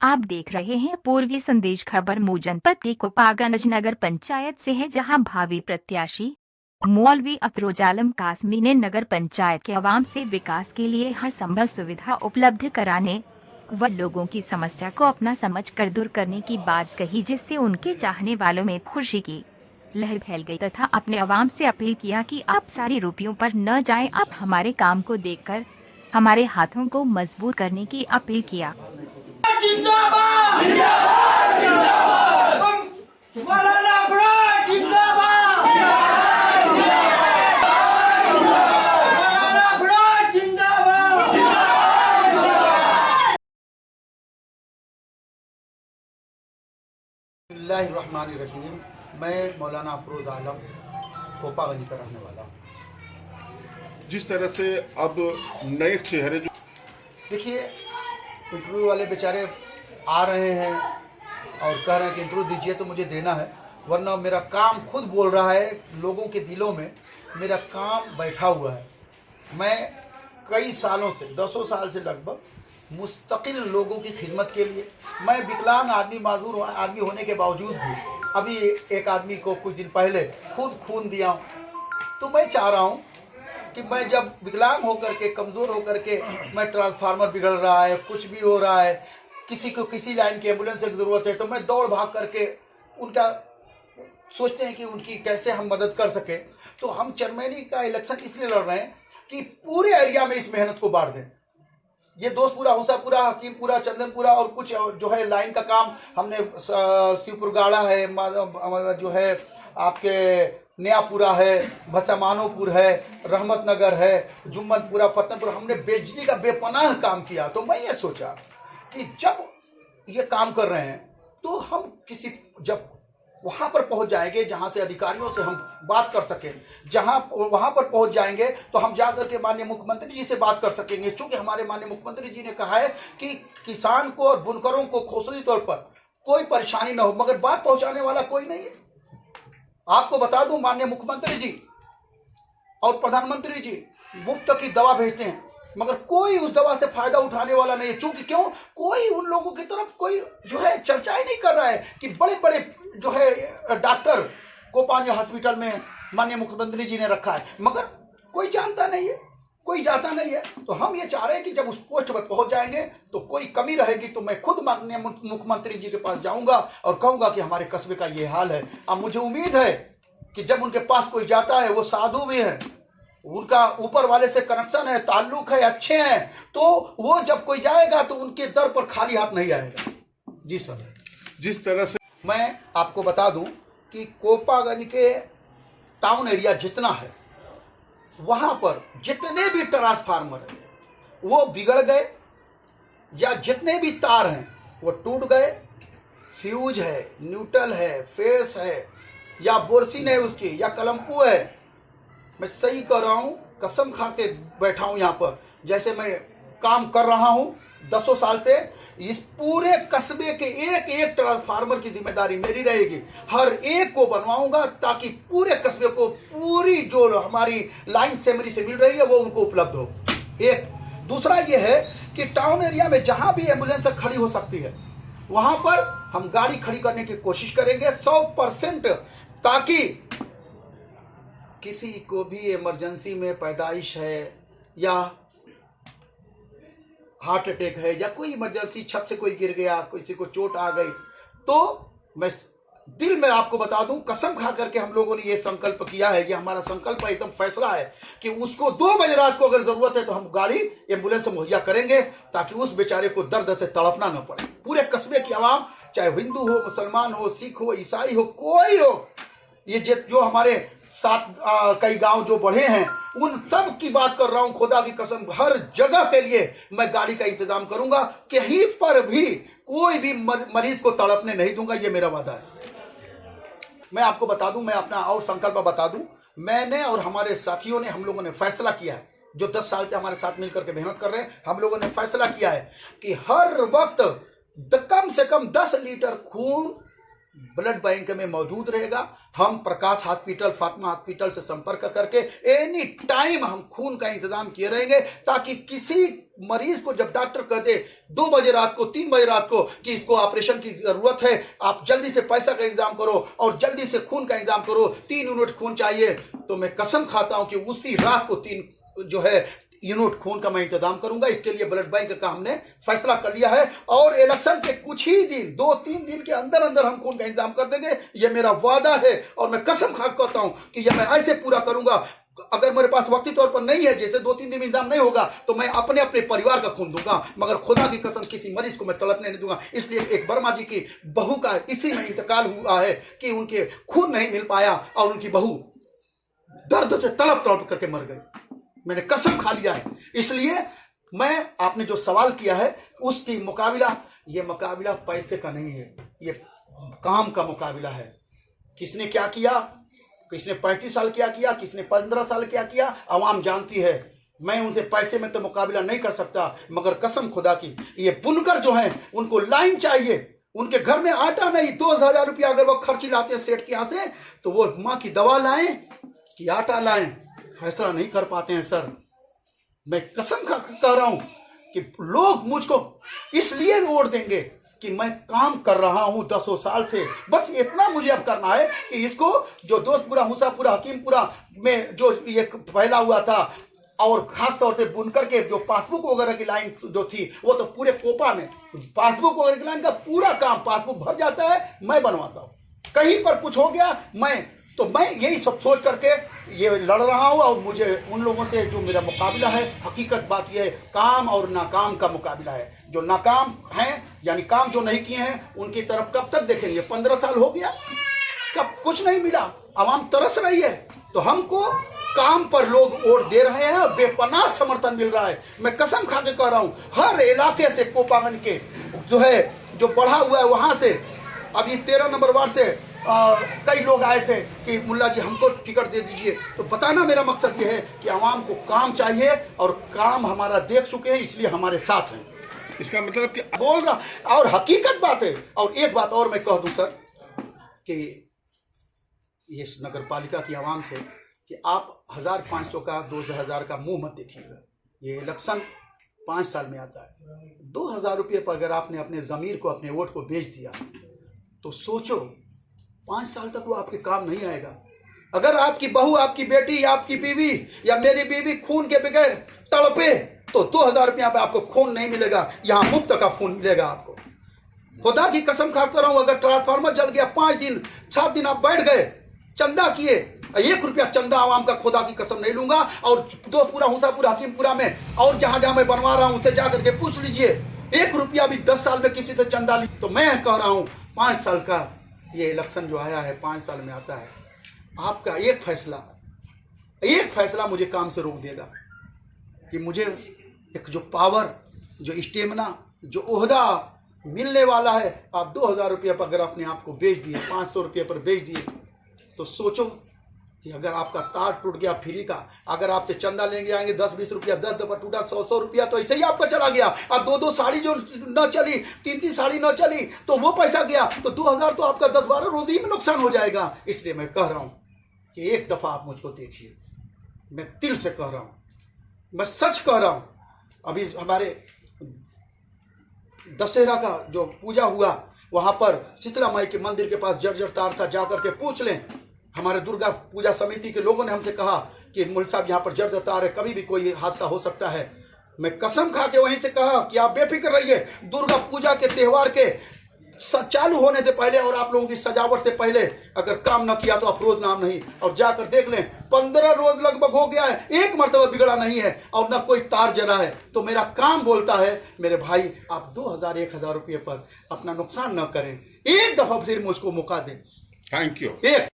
आप देख रहे हैं पूर्वी संदेश। खबर मऊ जनपद के कोपागंज नगर पंचायत से है, जहां भावी प्रत्याशी मौलवी अफरोज आलम कासमी ने नगर पंचायत के अवाम से विकास के लिए हर संभव सुविधा उपलब्ध कराने व लोगों की समस्या को अपना समझकर दूर करने की बात कही, जिससे उनके चाहने वालों में खुशी की लहर फैल गई तथा अपने अवाम से अपील किया कि आप सारी रुपयों पर न जाएं, आप हमारे काम को देखकर हमारे हाथों को मजबूत करने की अपील किया। जिंदाबाद जिंदाबाद जिंदाबाद मौलाना अफरोज जिंदाबाद मौलाना अफरोज जिंदाबाद। बिस्मिल्लाहिर्रहमानिर्रहीम। मैं मौलाना अफरोज आलम कोपागंज का रहने वाला हूँ। जिस तरह से अब नए चेहरे जो देखिए, इंटरव्यू वाले बेचारे आ रहे हैं और कह रहे हैं कि इंटरव्यू दीजिए, तो मुझे देना है, वरना मेरा काम खुद बोल रहा है। लोगों के दिलों में मेरा काम बैठा हुआ है। मैं कई सालों से, 10 साल से लगभग मुस्तकिल लोगों की खिदमत के लिए, मैं विकलांग आदमी, माजूर आदमी होने के बावजूद भी अभी एक आदमी को कुछ दिन पहले खुद खून दिया हूँ। तो मैं चाह रहा हूँ कि मैं जब विकलांग होकर के, कमज़ोर होकर के, मैं ट्रांसफार्मर बिगड़ रहा है, कुछ भी हो रहा है, किसी को किसी लाइन की एम्बुलेंस की ज़रूरत है, तो मैं दौड़ भाग करके उनका सोचते हैं कि उनकी कैसे हम मदद कर सकें। तो हम चरमैनी का इलेक्शन इसलिए लड़ रहे हैं कि पूरे एरिया में इस मेहनत को बांट दें। ये दोस्तपुरा, हुसापुरा, हकीमपुरा, चंदनपुरा और कुछ जो है लाइन का काम हमने शिवपुर गाड़ा है, जो है आपके नयापुरा है, भचामानोपुर है, रहमत नगर है, जुम्मनपुरा, पत्तनपुरा, हमने बिजली का बेपनाह काम किया। तो मैं ये सोचा कि जब ये काम कर रहे हैं तो हम जब वहाँ पर पहुँच जाएंगे जहाँ से अधिकारियों से हम बात कर सकें, जहाँ वहाँ पर पहुँच जाएंगे तो हम जाकर के माननीय मुख्यमंत्री जी से बात कर सकेंगे। चूँकि हमारे माननीय मुख्यमंत्री जी ने कहा है कि किसान को और बुनकरों को खौसली तौर पर कोई परेशानी न हो, मगर बात पहुँचाने वाला कोई नहीं है। आपको बता दूं, माननीय मुख्यमंत्री जी और प्रधानमंत्री जी मुफ्त की दवा भेजते हैं, मगर कोई उस दवा से फायदा उठाने वाला नहीं है। चूंकि क्यों, कोई उन लोगों की तरफ कोई जो है चर्चा ही नहीं कर रहा है कि बड़े बड़े जो है डॉक्टर कोपांज हॉस्पिटल में माननीय मुख्यमंत्री जी ने रखा है, मगर कोई जानता नहीं है, कोई जाता नहीं है। तो हम ये चाह रहे हैं कि जब उस पोस्ट पर पहुंच जाएंगे तो कोई कमी रहेगी तो मैं खुद माननीय मुख्यमंत्री जी के पास जाऊंगा और कहूंगा कि हमारे कस्बे का ये हाल है। अब मुझे उम्मीद है कि जब उनके पास कोई जाता है, वो साधु भी है, उनका ऊपर वाले से कनेक्शन है, ताल्लुक है, अच्छे हैं, तो वो जब कोई जाएगा तो उनके दर पर खाली हाथ नहीं आएगा। जी सर। जिस तरह से मैं आपको बता दूं कि कोपागंज के टाउन एरिया जितना है, वहां पर जितने भी ट्रांसफार्मर हैं वो बिगड़ गए, या जितने भी तार हैं वो टूट गए, फ्यूज है, न्यूट्रल है, फेस है, या बोरसिन है उसकी, या कलम्पू है। मैं सही कर रहा हूं, कसम खा के बैठा हूं यहाँ पर, जैसे मैं काम कर रहा हूं 10 साल से। इस पूरे कस्बे के एक एक ट्रांसफार्मर की जिम्मेदारी मेरी रहेगी। हर एक को बनवाऊंगा ताकि पूरे कस्बे को पूरी जो हमारी लाइन सेमरी से मिल रही है वो उनको उपलब्ध हो। एक दूसरा ये है कि टाउन एरिया में जहां भी एम्बुलेंस खड़ी हो सकती है वहां पर हम गाड़ी खड़ी करने की कोशिश करेंगे 100%, ताकि किसी को भी इमरजेंसी में पैदाइश है या हार्ट अटैक है या कोई इमरजेंसी, छत से कोई गिर गया, किसी को चोट आ गई, तो मैं दिल में आपको बता दूं, कसम खा करके हम लोगों ने ये संकल्प किया है, ये हमारा संकल्प है, एकदम फैसला है कि उसको 2 बजे रात को अगर जरूरत है तो हम गाड़ी एम्बुलेंस मुहैया करेंगे, ताकि उस बेचारे को दर्द से तड़पना न पड़े। पूरे कस्बे की आवाम, चाहे हिंदू हो, मुसलमान हो, सिख हो, ईसाई हो, कोई हो, ये जो हमारे साथ कई गांव जो बढ़े हैं उन सब की बात कर रहा हूं, खुदा की कसम, हर जगह के लिए मैं गाड़ी का इंतजाम करूंगा, कहीं पर भी कोई भी मरीज को तड़पने नहीं दूंगा, ये मेरा वादा है। मैं आपको बता दूं, मैं अपना और संकल्प बता दूं, मैंने और हमारे साथियों ने, हम लोगों ने फैसला किया है, जो 10 साल से हमारे साथ मिलकर के मेहनत कर रहे हैं, हम लोगों ने फैसला किया है कि हर वक्त कम से कम 10 लीटर खून ब्लड बैंक में मौजूद रहेगा। हम प्रकाश हॉस्पिटल, फातिमा हॉस्पिटल से संपर्क करके एनी टाइम हम खून का इंतजाम किए रहेंगे, ताकि किसी मरीज को जब डॉक्टर कह दे 2 बजे रात को, 3 बजे रात को कि इसको ऑपरेशन की जरूरत है, आप जल्दी से पैसा का इंतजाम करो और जल्दी से खून का इंतजाम करो, 3 यूनिट खून चाहिए, तो मैं कसम खाता हूं कि उसी रात को 3 जो है यूनिट खून का मैं इंतजाम करूंगा। इसके लिए ब्लड बैंक का हमने फैसला कर लिया है और इलेक्शन के कुछ ही दिन, 2-3 दिन के अंदर अंदर हम खून का इंतजाम कर देंगे। ये मेरा वादा है और मैं कसम खा कहता हूं कि यह मैं ऐसे पूरा करूंगा। अगर मेरे पास वक्ती तौर पर नहीं है, जैसे 2-3 दिन में इंतजाम नहीं होगा, तो मैं अपने अपने परिवार का खून दूंगा, मगर खुदा की कसम किसी मरीज को मैं तड़पने नहीं दूंगा। इसलिए एक वर्मा जी की बहू का इसी में इंतकाल हुआ है कि उनके खून नहीं मिल पाया और उनकी बहू दर्द से तड़प तड़प करके मर गई। मैंने कसम खा लिया है। इसलिए मैं, आपने जो सवाल किया है उसकी मुकाबला, ये मुकाबला पैसे का नहीं है, ये काम का मुकाबला है। किसने क्या किया, किसने 35 साल क्या किया, किसने 15 साल क्या किया, आवाम जानती है। मैं उनसे पैसे में तो मुकाबला नहीं कर सकता, मगर कसम खुदा की, ये बुनकर जो हैं उनको लाइन चाहिए। उनके घर में आटा नहीं, 2000 रुपया अगर वो खर्ची लाते हैं सेठ के यहां से, तो वो माँ की दवा लाएं कि आटा लाएं, फैसला नहीं कर पाते हैं सर। मैं कसम कह रहा हूं कि लोग मुझको इसलिए वोट देंगे कि मैं काम कर रहा हूं 10 साल से। बस इतना मुझे अब करना है कि इसको जो दोस्तपुरा, मूसापुरा, हकीमपुरा में जो ये फैला हुआ था, और खास तौर से बुनकर के जो पासबुक वगैरह की लाइन जो थी, वो तो पूरे कोपा में पासबुक वगैरह की लाइन का पूरा काम, पासबुक भर जाता है, मैं बनवाता हूं। कहीं पर कुछ हो गया, मैं यही सब सोच करके ये लड़ रहा हूं। और मुझे उन लोगों से जो मेरा मुकाबला है, हकीकत बात यह है, काम और नाकाम का मुकाबला है। जो नाकाम हैं, यानी काम जो नहीं किए हैं, उनकी तरफ कब तक देखेंगे? 15 साल हो गया, कब कुछ नहीं मिला, आवाम तरस रही है। तो हमको काम पर लोग वोट दे रहे हैं, बेपनाह समर्थन मिल रहा है। मैं कसम खा के कह रहा हूं, हर इलाके से, कोपागंज के जो है, जो बढ़ा हुआ है वहां से, अभी 13 नंबर वार्ड से कई लोग आए थे कि मुल्ला जी हमको टिकट दे दीजिए। तो बताना मेरा मकसद ये है कि आवाम को काम चाहिए, और काम हमारा देख चुके हैं, इसलिए हमारे साथ हैं। इसका मतलब कि बोल रहा, और हकीकत बात है। और एक बात और मैं कह दूं सर, कि ये नगर पालिका की आवाम से कि आप 1500 का, 2000 का मुंह मत देखिएगा। ये इलेक्शन 5 साल में आता है। 2000 रुपये पर अगर आपने अपने जमीर को, अपने वोट को बेच दिया, तो सोचो 5 साल तक वो आपके काम नहीं आएगा। अगर आपकी बहू, आपकी बेटी, या आपकी बीवी या मेरी बीवी खून के बगैर तड़पे, तो 2000 रुपया पे आपको खून नहीं मिलेगा, यहां मुफ्त का खून मिलेगा आपको। खुदा की कसम खा कर रहा हूं, अगर ट्रांसफार्मर जल गया, 5 दिन 7 दिन आप बैठ गए, चंदा किए, 1 रुपया चंदा आवाम का खुदा की कसम नहीं लूंगा। और दोस्तपुरा, हुसापुरा, हकीमपुरा में और जहां जहां मैं बनवा रहा हूं, उसे जाकर के पूछ लीजिए, 1 रुपया भी 10 साल में किसी से चंदा ली। तो मैं कह रहा हूं 5 साल का ये इलेक्शन जो आया है, 5 साल में आता है। आपका एक फैसला मुझे काम से रोक देगा, कि मुझे एक जो पावर, जो स्टेमिना, जो ओहदा मिलने वाला है, आप 2000 रुपये पर अगर अपने आप को बेच दिए, 500 रुपये पर बेच दिए, तो सोचो कि अगर आपका तार टूट गया फ्री का, अगर आपसे चंदा लेंगे आएंगे 10-20 रुपया, 10 दफा टूटा 100 रुपया, तो ऐसे ही आपका चला गया। अब 2-2 साड़ी जो न चली, 3-3 साड़ी न चली, तो वो पैसा गया, तो 2000 तो आपका 10-12 रोज ही में नुकसान हो जाएगा। इसलिए मैं कह रहा हूं कि एक दफा आप मुझको देखिए, मैं दिल से कह रहा हूं, मैं सच कह रहा हूं। अभी हमारे दशहरा का जो पूजा हुआ, वहां पर शीतला माई के मंदिर के पास जर्जर तार था, जाकर के पूछ लें। हमारे दुर्गा पूजा समिति के लोगों ने हमसे कहा कि मुल साहब यहाँ पर जर्जर तार है, कभी भी कोई हादसा हो सकता है। मैं कसम खा के वहीं से कहा कि आप बेफिक्र रहिए, दुर्गा पूजा के त्योहार के चालू होने से पहले और आप लोगों की सजावट से पहले अगर काम न किया तो अफरोज नाम नहीं। और जाकर देख लें, 15 रोज लगभग हो गया है, एक मर्तबा बिगड़ा नहीं है और न कोई तार जला है। तो मेरा काम बोलता है, मेरे भाई आप 2000-1000 रुपये पर अपना नुकसान न करें, एक दफा फिर मुझको मौका दें। Thank you.